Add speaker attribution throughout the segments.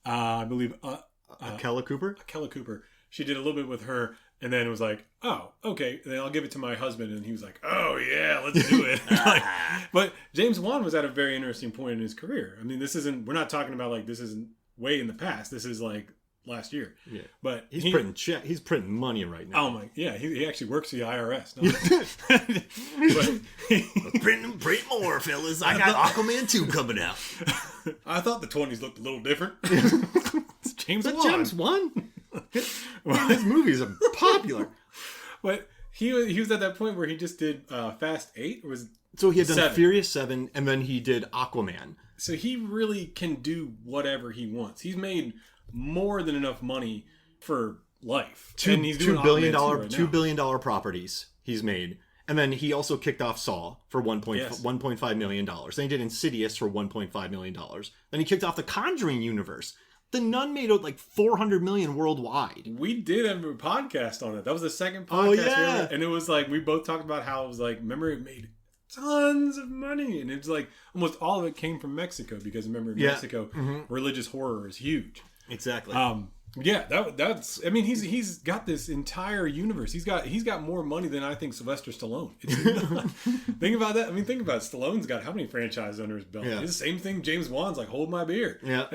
Speaker 1: I believe
Speaker 2: Akela Cooper.
Speaker 1: Akela Cooper. She did a little bit with her, and then it was like, oh, okay. And then I'll give it to my husband, and he was like, oh yeah, let's do it. But James Wan was at a very interesting point in his career. I mean, we're not talking about like this isn't way in the past. This is like last year.
Speaker 2: Yeah,
Speaker 1: but
Speaker 2: he's printing money right now.
Speaker 1: Oh my, yeah, he actually works for the IRS.
Speaker 2: But print more, fellas. I got Aquaman 2 coming out.
Speaker 1: I thought the 20s looked a little different. It's James Wan.
Speaker 2: James Wan. His movies are popular.
Speaker 1: But he was at that point where he just did Fast 8.
Speaker 2: So he had done Furious 7, and then he did Aquaman.
Speaker 1: So he really can do whatever he wants. He's made more than enough money for life. And he's doing
Speaker 2: $2 billion properties he's made. And then he also kicked off Saw for $1.5 million. Then he did Insidious for $1.5 million. Then he kicked off the Conjuring universe. The Nun made like $400 million worldwide.
Speaker 1: We did have a podcast on it. That was the second podcast.
Speaker 2: Oh, yeah.
Speaker 1: And it was like, we both talked about how it was like, remember it made tons of money. And it's like, almost all of it came from Mexico. Because remember, in Mexico, religious horror is huge.
Speaker 2: Exactly.
Speaker 1: That's. I mean, he's got this entire universe. He's got more money than I think Sylvester Stallone. Think about that. I mean, think about it. Stallone's got how many franchises under his belt? Yeah. It's the same thing. James Wan's like, hold my beer.
Speaker 2: Yeah.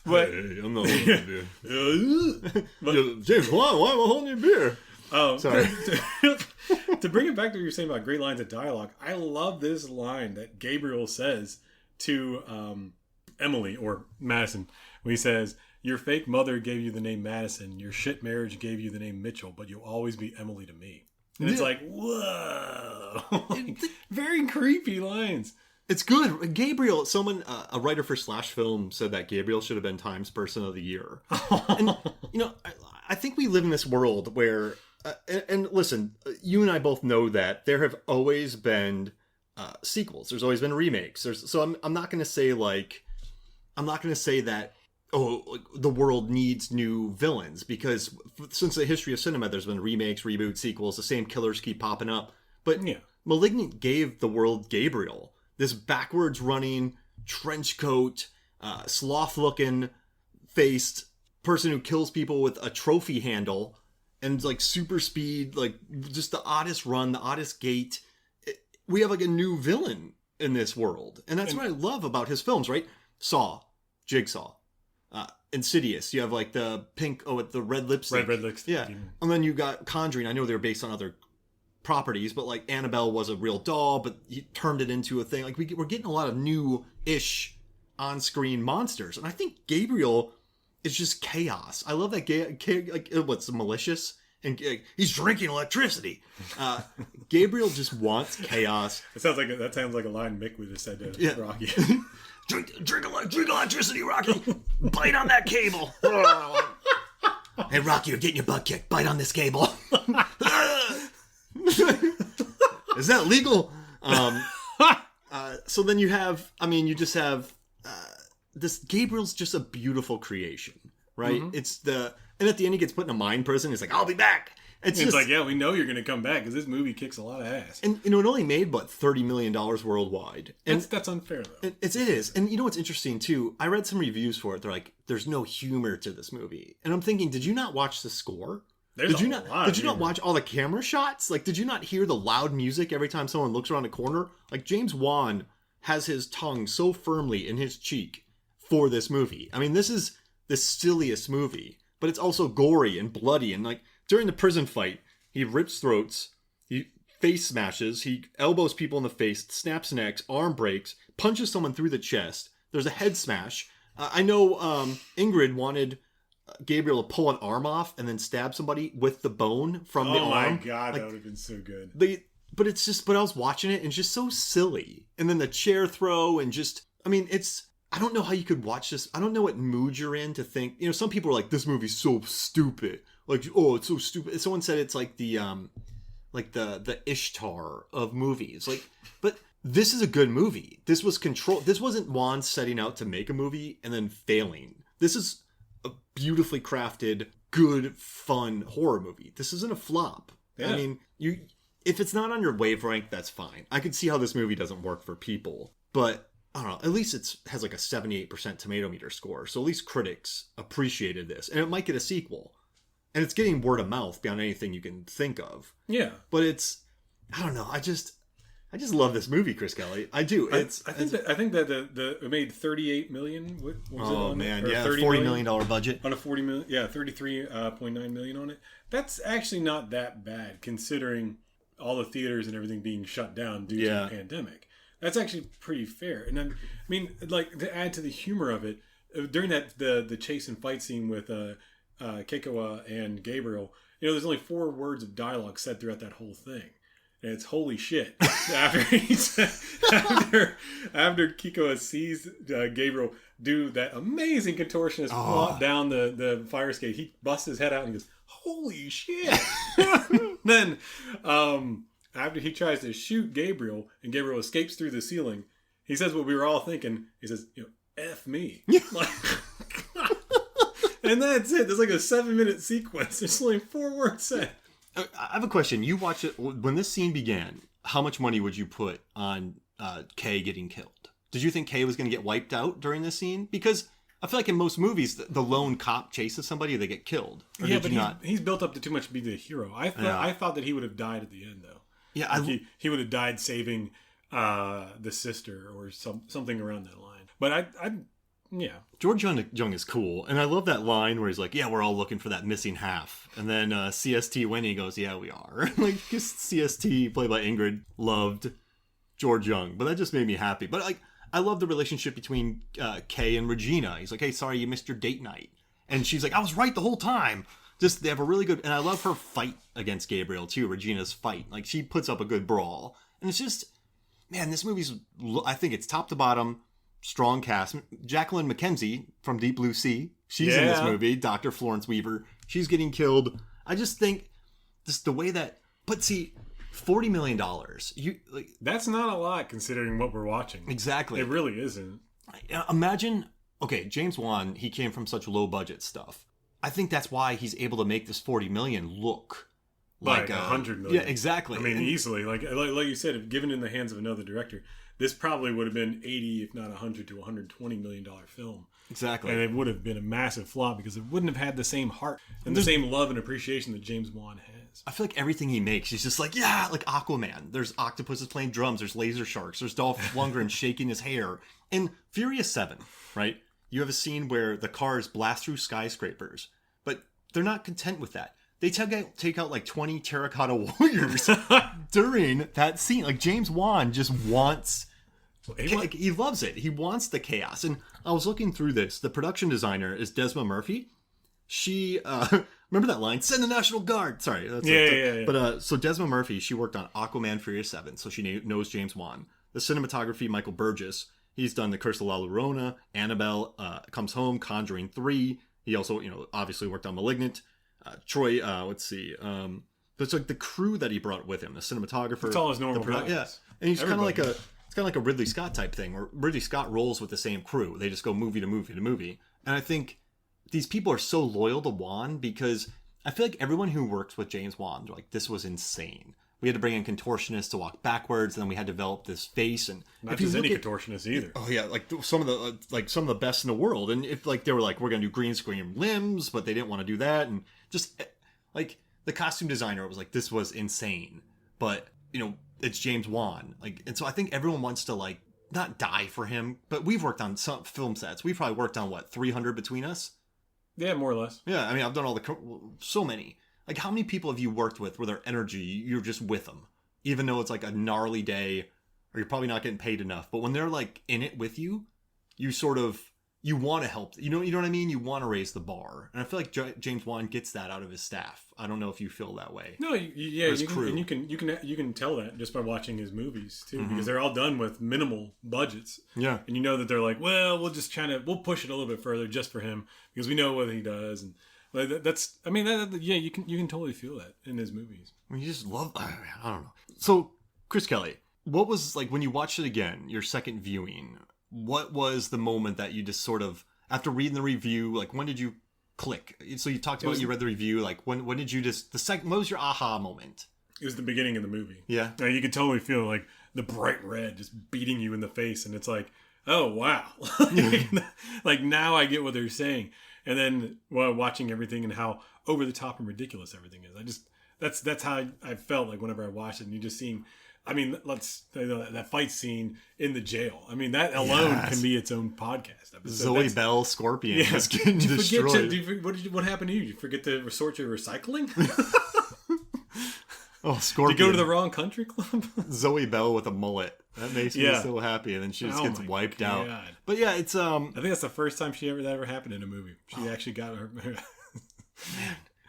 Speaker 1: But
Speaker 2: hey, I'm not holding your beer. But, James Wan, why am I holding your beer?
Speaker 1: Oh,
Speaker 2: sorry.
Speaker 1: To bring it back to what you're saying about great lines of dialogue, I love this line that Gabriel says to Emily or Madison. When he says, your fake mother gave you the name Madison, your shit marriage gave you the name Mitchell, but you'll always be Emily to me. And it's like, whoa. Like, very creepy lines.
Speaker 2: It's good. Gabriel, someone, a writer for Slash Film said that Gabriel should have been Times Person of the Year. And, you know, I think we live in this world where, and listen, you and I both know that there have always been sequels. There's always been remakes. So I'm not going to say that, oh, the world needs new villains, because since the history of cinema, there's been remakes, reboots, sequels, the same killers keep popping up. But Malignant gave the world Gabriel, this backwards running, trench coat, sloth-looking faced person who kills people with a trophy handle and like super speed, like just the oddest run, the oddest gait. We have like a new villain in this world. And that's what I love about his films, right? Saw, Jigsaw, Insidious. You have like the pink, the red lipstick.
Speaker 1: Red lipstick.
Speaker 2: Yeah. And then you got Conjuring. I know they're based on other properties, but like Annabelle was a real doll, but he turned it into a thing. Like we're getting a lot of new-ish on-screen monsters. And I think Gabriel is just chaos. I love that like what's malicious? And he's drinking electricity. Gabriel just wants chaos.
Speaker 1: That sounds like a line Mick would have said to Rocky.
Speaker 2: Drink electricity, Rocky. Bite on that cable. Hey, Rocky, you're getting your butt kicked. Bite on this cable. Is that legal? So then you just have this. Gabriel's just a beautiful creation, right? Mm-hmm. And at the end he gets put in a mind prison. He's like, I'll be back.
Speaker 1: It's just like, yeah, we know you're going to come back because this movie kicks a lot of ass.
Speaker 2: And you know, it only made what, $30 million worldwide. And
Speaker 1: that's unfair though.
Speaker 2: It is. And you know what's interesting too? I read some reviews for it. They're like, there's no humor to this movie. And I'm thinking, did you not watch the score? Did you not watch all the camera shots? Like, did you not hear the loud music every time someone looks around a corner? Like, James Wan has his tongue so firmly in his cheek for this movie. I mean, this is the silliest movie, but it's also gory and bloody. And like during the prison fight, he rips throats, he face smashes, he elbows people in the face, snaps necks, arm breaks, punches someone through the chest. There's a head smash. I know Ingrid wanted Gabriel to pull an arm off and then stab somebody with the bone from the arm.
Speaker 1: Oh my god, like, that would have been so good.
Speaker 2: But I was watching it and it's just so silly. And then the chair throw and I don't know how you could watch this. I don't know what mood you're in to think. You know, some people are like, this movie's so stupid. Like, oh, it's so stupid. Someone said it's like the Ishtar of movies. Like, but this is a good movie. This was controlled. This wasn't Wan setting out to make a movie and then failing. This is a beautifully crafted, good, fun horror movie. This isn't a flop. Yeah. I mean, if it's not on your wavelength, that's fine. I could see how this movie doesn't work for people, but I don't know, at least has like a 78% tomato meter score. So at least critics appreciated this. And it might get a sequel. And it's getting word of mouth beyond anything you can think of.
Speaker 1: Yeah.
Speaker 2: But I don't know. I just love this movie, Chris Kelly. I do.
Speaker 1: I think that it made $38 million. What was it on
Speaker 2: man,
Speaker 1: it?
Speaker 2: yeah, $40 million budget
Speaker 1: on a $40 million. Yeah, $33.9 million on it. That's actually not that bad considering all the theaters and everything being shut down due to the pandemic. That's actually pretty fair. And I mean, like to add to the humor of it, during the chase and fight scene with Keikoa and Gabriel, there's only 4 words of dialogue said throughout that whole thing. And it's holy shit. after Keikoa sees Gabriel do that amazing contortionist walk down the fire escape, he busts his head out and goes, holy shit. Then after he tries to shoot Gabriel and Gabriel escapes through the ceiling, he says what we were all thinking. He says, F me. And that's it. There's like a 7-minute sequence. There's only 4 words said.
Speaker 2: I have a question. You watched it when this scene began. How much money would you put on Kay getting killed? Did you think Kay was going to get wiped out during this scene? Because I feel like in most movies, the lone cop chases somebody, they get killed. Or
Speaker 1: yeah, but he's built up to too much to be the hero. I thought that he would have died at the end, though.
Speaker 2: Yeah,
Speaker 1: he would have died saving the sister or something around that line. But yeah.
Speaker 2: George Jung is cool. And I love that line where he's like, yeah, we're all looking for that missing half. And then CST Winnie goes, yeah, we are. Like, just CST, played by Ingrid, loved George Jung. But that just made me happy. But like, I love the relationship between Kay and Regina. He's like, hey, sorry, you missed your date night. And she's like, I was right the whole time. Just, they have a really good, and I love her fight against Gabriel too, Regina's fight. Like, she puts up a good brawl. And it's just, man, this movie's, I think it's top to bottom. Strong cast. Jacqueline McKenzie from Deep Blue Sea. She's in this movie. Dr. Florence Weaver. She's getting killed. I just think just the way that... But see, $40 million.
Speaker 1: That's not a lot considering what we're watching.
Speaker 2: Exactly.
Speaker 1: It really isn't.
Speaker 2: Imagine... Okay, James Wan, he came from such low budget stuff. I think that's why he's able to make this $40 million look like
Speaker 1: $100 million.
Speaker 2: Yeah, exactly.
Speaker 1: I mean, easily. Like you said, if given in the hands of another director... This probably would have been 80, if not 100 to 120 million dollar film.
Speaker 2: Exactly.
Speaker 1: And it would have been a massive flop because it wouldn't have had the same heart and the same love and appreciation that James Wan has.
Speaker 2: I feel like everything he makes, he's just like, yeah, like Aquaman. There's octopuses playing drums. There's laser sharks. There's Dolph Lundgren shaking his hair. In Furious 7, right? You have a scene where the cars blast through skyscrapers, but they're not content with that. They take out like 20 terracotta warriors during that scene. Like, James Wan just wants... He loves it. He wants the chaos. And I was looking through this. The production designer is Desma Murphy. She... remember that line? Send the National Guard! Sorry. That's
Speaker 1: yeah.
Speaker 2: But so Desma Murphy, she worked on Aquaman Furious 7, so she knows James Wan. The cinematography, Michael Burgess. He's done The Curse of La Llorona, Annabelle Comes Home, Conjuring 3. He also, obviously worked on Malignant. Troy, let's see. But it's like the crew that he brought with him, the cinematographer.
Speaker 1: It's all his normal guys.
Speaker 2: Yeah. And he's kind of like a Ridley Scott type thing, where Ridley Scott rolls with the same crew. They just go movie to movie to movie. And I think these people are so loyal to Wan because I feel like everyone who works with James Wan, they're like, this was insane. We had to bring in contortionists to walk backwards, and then we had to develop this face. And
Speaker 1: not just any contortionists either.
Speaker 2: Oh yeah, like some of the best in the world. And if like they were like, we're gonna do green screen limbs, but they didn't want to do that, and just like the costume designer was like, this was insane. But it's James Wan. Like, and so I think everyone wants to like not die for him. But we've worked on some film sets. We've probably worked on 300 between us.
Speaker 1: Yeah, more or less.
Speaker 2: Yeah, I mean, I've done so many. Like, how many people have you worked with where their energy, you're just with them? Even though it's like a gnarly day, or you're probably not getting paid enough. But when they're like in it with you, you sort of, you want to help. You know what I mean? You want to raise the bar. And I feel like James Wan gets that out of his staff. I don't know if you feel that way.
Speaker 1: No, yeah, you can tell that just by watching his movies too, because they're all done with minimal budgets.
Speaker 2: Yeah.
Speaker 1: And that they're like, well, we'll push it a little bit further just for him because we know what he does. And like you can totally feel that in his movies.
Speaker 2: I mean, you just love, I don't know. So, Chris Kelly, what was, like, when you watched it again, your second viewing, what was the moment that you just sort of, after reading the review, like, when did you click? So you talked about you read the review, like, when did you just, what was your aha moment?
Speaker 1: It was the beginning of the movie.
Speaker 2: Yeah.
Speaker 1: You could totally feel, like, the bright red just beating you in the face, and it's like, oh wow, like now I get what they're saying. And then watching everything and how over the top and ridiculous everything is, that's how I felt like whenever I watched it. And you just seeing, I mean, that fight scene in the jail. I mean, that alone can be its own podcast episode.
Speaker 2: Zoe Bell Scorpion is getting destroyed.
Speaker 1: What happened to you? Did you forget to resort to recycling?
Speaker 2: Oh, Scorpion.
Speaker 1: Did you go to the wrong country club?
Speaker 2: Zoe Bell with a mullet. That makes me so happy. And then she just gets wiped out. But yeah, it's I
Speaker 1: think that's the first time that ever happened in a movie. She actually got her
Speaker 2: man.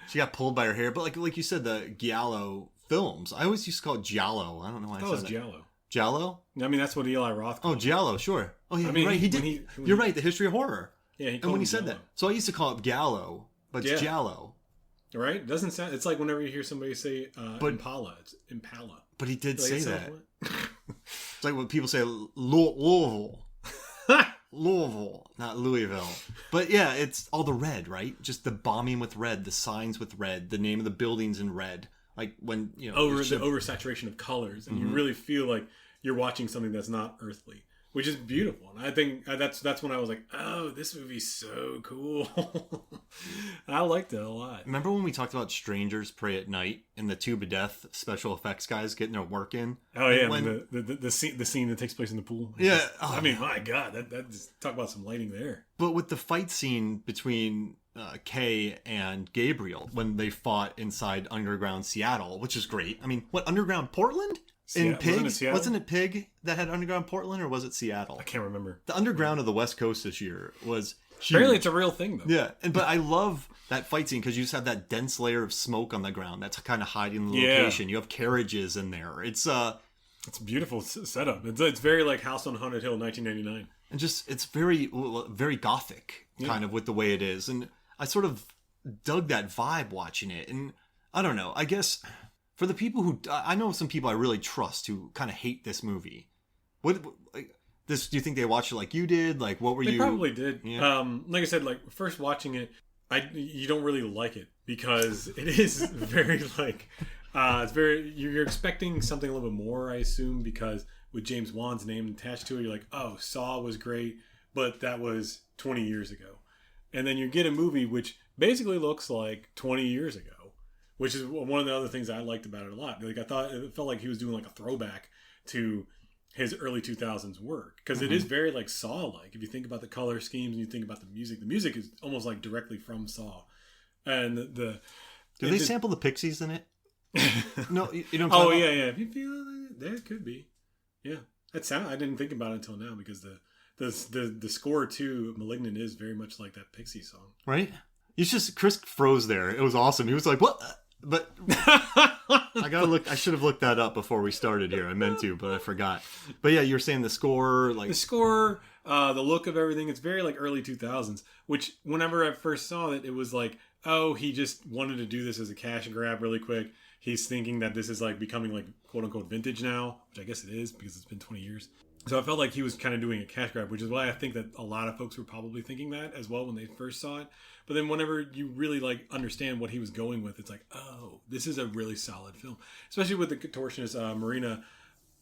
Speaker 2: She got pulled by her hair. But like you said, the Giallo films. I always used to call it Giallo. I don't know why I said that.
Speaker 1: Giallo.
Speaker 2: Giallo?
Speaker 1: I mean, that's what Eli Roth called
Speaker 2: it. Giallo, sure. Oh yeah, I mean, right. He did. You're right. The history of horror.
Speaker 1: Yeah,
Speaker 2: and when he said that, so I used to call it Giallo, but it's Giallo.
Speaker 1: Right? It doesn't sound. It's like whenever you hear somebody say Impala, it's Impala.
Speaker 2: But he did say that. It's like when people say Louisville. Louisville, not Louisville. But yeah, it's all the red, right? Just the bombing with red, the signs with red, the name of the buildings in red. Like when, you know,
Speaker 1: the oversaturation of colors, and you really feel like you're watching something that's not earthly, which is beautiful. And I think that's when I was like, oh, this movie's so cool. I liked it a lot.
Speaker 2: Remember when we talked about Strangers Pray at Night and the Tube of Death special effects guys getting their work in?
Speaker 1: Oh yeah, the scene that takes place in the pool.
Speaker 2: Yeah,
Speaker 1: I mean, my God, that just talk about some lighting there.
Speaker 2: But with the fight scene between Kay and Gabriel when they fought inside underground Seattle, which is great. I mean, what, underground Portland? In Pig? Wasn't it Pig that had underground Portland, or was it Seattle?
Speaker 1: I can't remember.
Speaker 2: The underground of the West Coast this year was huge.
Speaker 1: Apparently it's a real thing, though.
Speaker 2: Yeah, but I love that fight scene because you just have that dense layer of smoke on the ground that's kind of hiding the location. You have carriages in there. It's a
Speaker 1: beautiful setup. It's very like House on Haunted Hill, 1999.
Speaker 2: And just, it's very, very gothic kind of with the way it is. And I sort of dug that vibe watching it. And I don't know, I guess... For the people who... I know some people I really trust who kind of hate this movie. Do you think they watched it like you did? Like, what were you...
Speaker 1: They probably did.
Speaker 2: Yeah.
Speaker 1: Like I said, like, first watching it, you don't really like it because it is very, like... it's very... You're expecting something a little bit more, I assume, because with James Wan's name attached to it, you're like, oh, Saw was great, but that was 20 years ago. And then you get a movie which basically looks like 20 years ago. Which is one of the other things I liked about it a lot. Like, I thought it felt like he was doing like a throwback to his early 2000s work. Because it is very like Saw-like. If you think about the color schemes and you think about the music is almost like directly from Saw. And
Speaker 2: do they sample the Pixies in it? No, you don't.
Speaker 1: Oh yeah. If you feel it, there could be. Yeah, I didn't think about it until now because the score to Malignant is very much like that Pixie song.
Speaker 2: Right. Chris froze there. It was awesome. He was like, "What?" But I gotta look. I should have looked that up before we started here. I meant to, but I forgot. But yeah, you were saying the score, like
Speaker 1: the look of everything. It's very like early 2000s. Which whenever I first saw it, it was like, oh, he just wanted to do this as a cash grab really quick. He's thinking that this is like becoming like quote unquote vintage now, which I guess it is because it's been 20 years. So I felt like he was kind of doing a cash grab, which is why I think that a lot of folks were probably thinking that as well when they first saw it. But then whenever you really like understand what he was going with, it's like, oh, this is a really solid film. Especially with the contortionist Marina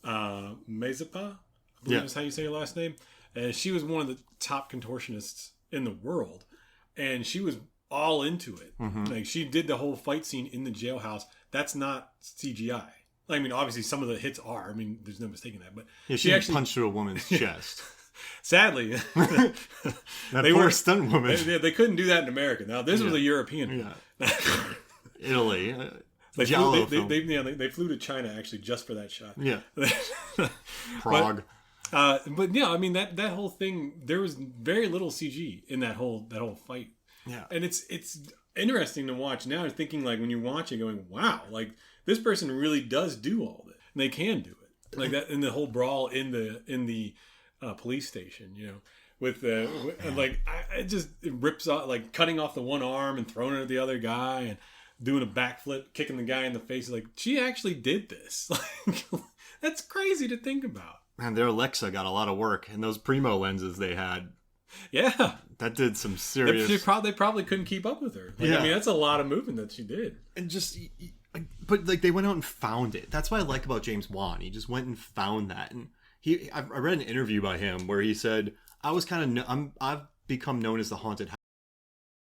Speaker 1: Mazeppa, I believe is how you say her last name. She was one of the top contortionists in the world. And she was all into it. Mm-hmm. Like she did the whole fight scene in the jailhouse. That's not CGI. I mean, obviously, some of the hits are. I mean, there's no mistaking that. But
Speaker 2: yeah, she actually punched through a woman's chest.
Speaker 1: Sadly,
Speaker 2: that poor stunt woman.
Speaker 1: They couldn't do that in America. Now, this was a European.
Speaker 2: Yeah. Italy.
Speaker 1: They flew to China actually just for that shot.
Speaker 2: Yeah. Prague.
Speaker 1: But yeah, I mean that whole thing. There was very little CG in that whole fight.
Speaker 2: Yeah.
Speaker 1: And it's interesting to watch now. Thinking like when you watch it, going, wow, like. This person really does do all this. And they can do it. Like that in the whole brawl in the police station, you know, with it rips off, like cutting off the one arm and throwing it at the other guy and doing a backflip, kicking the guy in the face. Like, she actually did this. Like, that's crazy to think about.
Speaker 2: Man, their Alexa got a lot of work. And those Primo lenses they had.
Speaker 1: Yeah.
Speaker 2: That did some serious...
Speaker 1: They probably couldn't keep up with her. Like, yeah. I mean, that's a lot of movement that she did.
Speaker 2: And just... But like they went out and found it. That's what I like about James Wan. He just went and found that, and I read an interview by him where he said, I've become known as the haunted